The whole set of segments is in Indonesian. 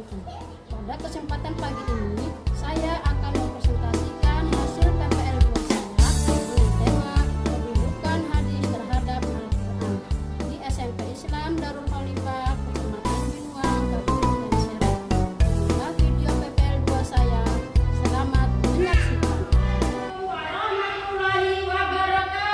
wabarakatuh. Pada kesempatan pagi ini, saya akan mempresentasikan hasil PPL 2 saya dengan tema kedudukan hadis terhadap Al-Quran di SMP Islam Darul Khalifah, Kecamatan Binuang, Kabupaten Serang. Inilah video PPL 2 saya. Selamat menyaksikan. Warahmatullahi wabarakatuh.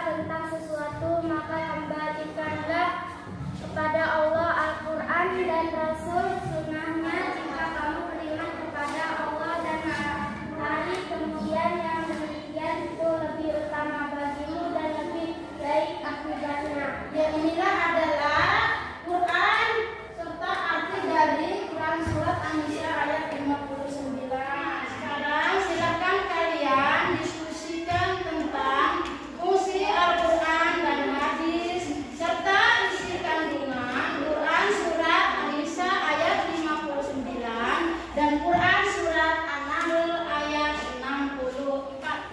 tentang sesuatu, maka kembalikanlah kepada Allah Al-Quran dan Rasul sunnahnya. Jika kamu beriman kepada Allah dan hari kemudian, yang demikian itu lebih utama bagimu dan lebih baik akibatnya. Ya, inilah adalah Quran serta arti dari Quran surat An-Nisa ayat 59. Sekarang silakan kalian diskusikan tentang fungsi Al-Quran dan hadis serta isi kandungan Quran surat An-Nisa ayat 59 dan Quran surat An-Nahl ayat 64.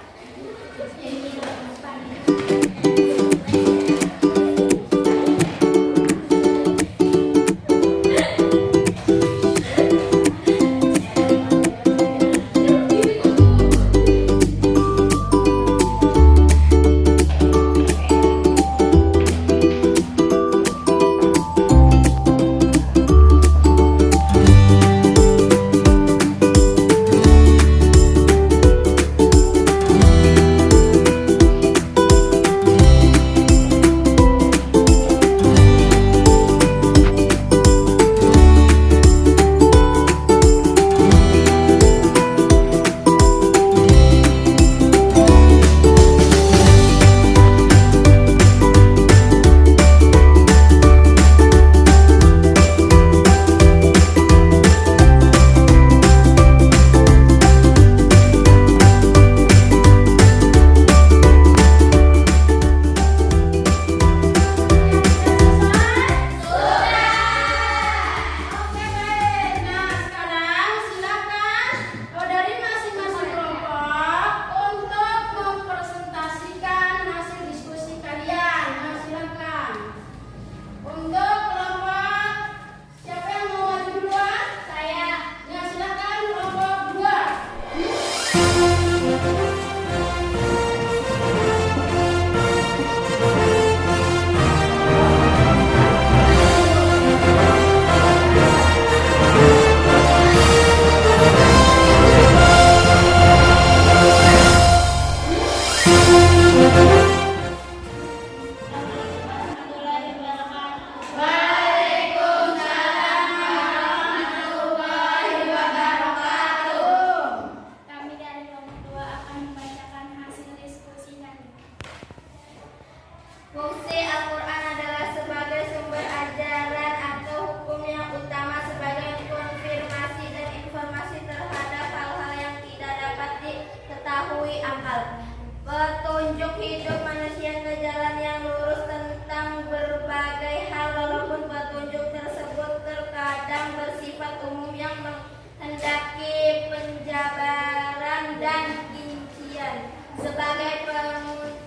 Fungsi Al-Quran adalah sebagai sumber ajaran atau hukum yang utama, sebagai konfirmasi dan informasi terhadap hal-hal yang tidak dapat diketahui akal, petunjuk hidup manusia ke jalan yang lurus tentang berbagai hal, walaupun petunjuk tersebut terkadang bersifat umum yang menghendaki penjabaran dan rincian, sebagai pengontrol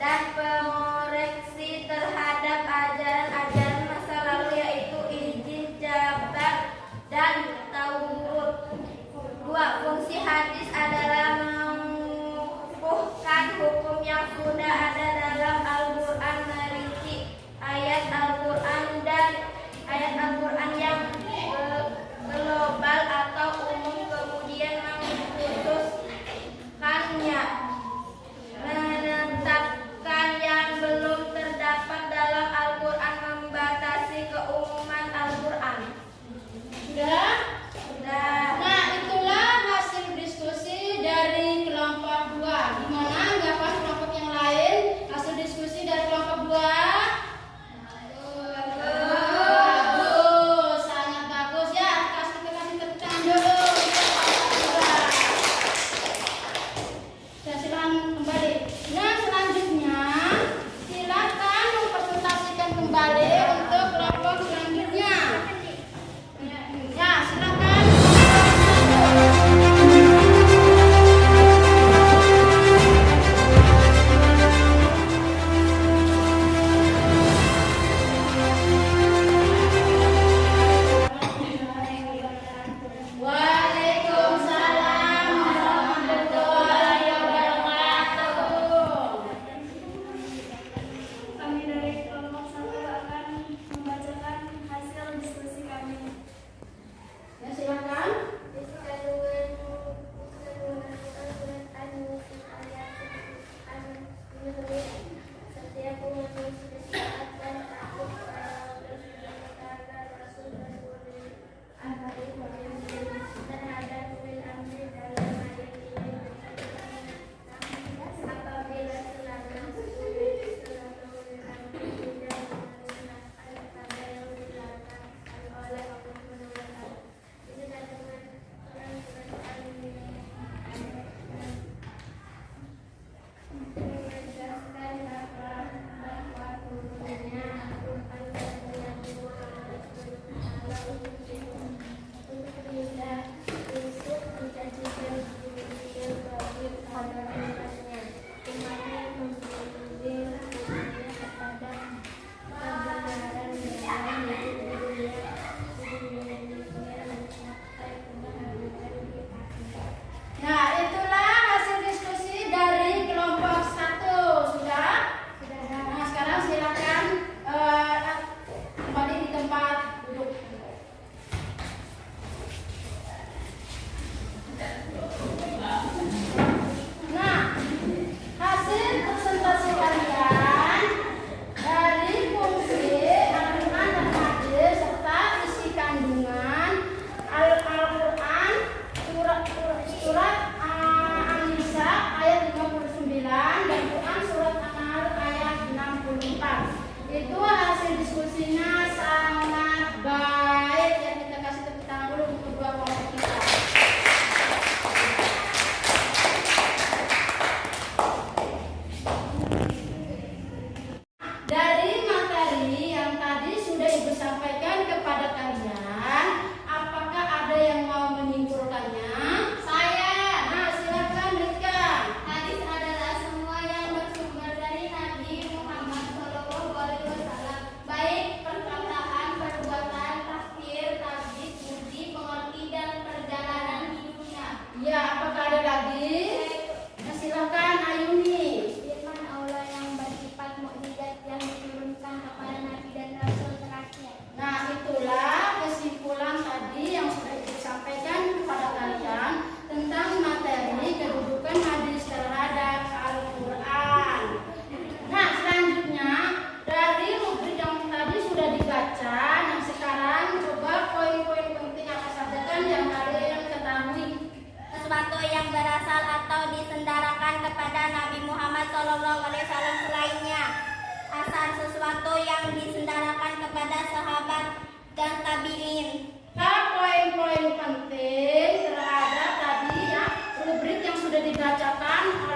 dan pengoreksi terhadap ajaran-ajaran masa lalu, yaitu Injil, Zabar, dan Taurat. 2. Fungsi hadis adalah mengukuhkan hukum yang sudah ada dalam Al-Quran, merinci ayat Al-Quran yang global atau umum, kemudian mengkhususkan Shallallahu Alaihi Wasallam selainnya. Asal sesuatu yang disendarakan kepada sahabat dan tabi'in. Nah, poin-poin penting terhadap tadi ya rubrik yang sudah dibacakan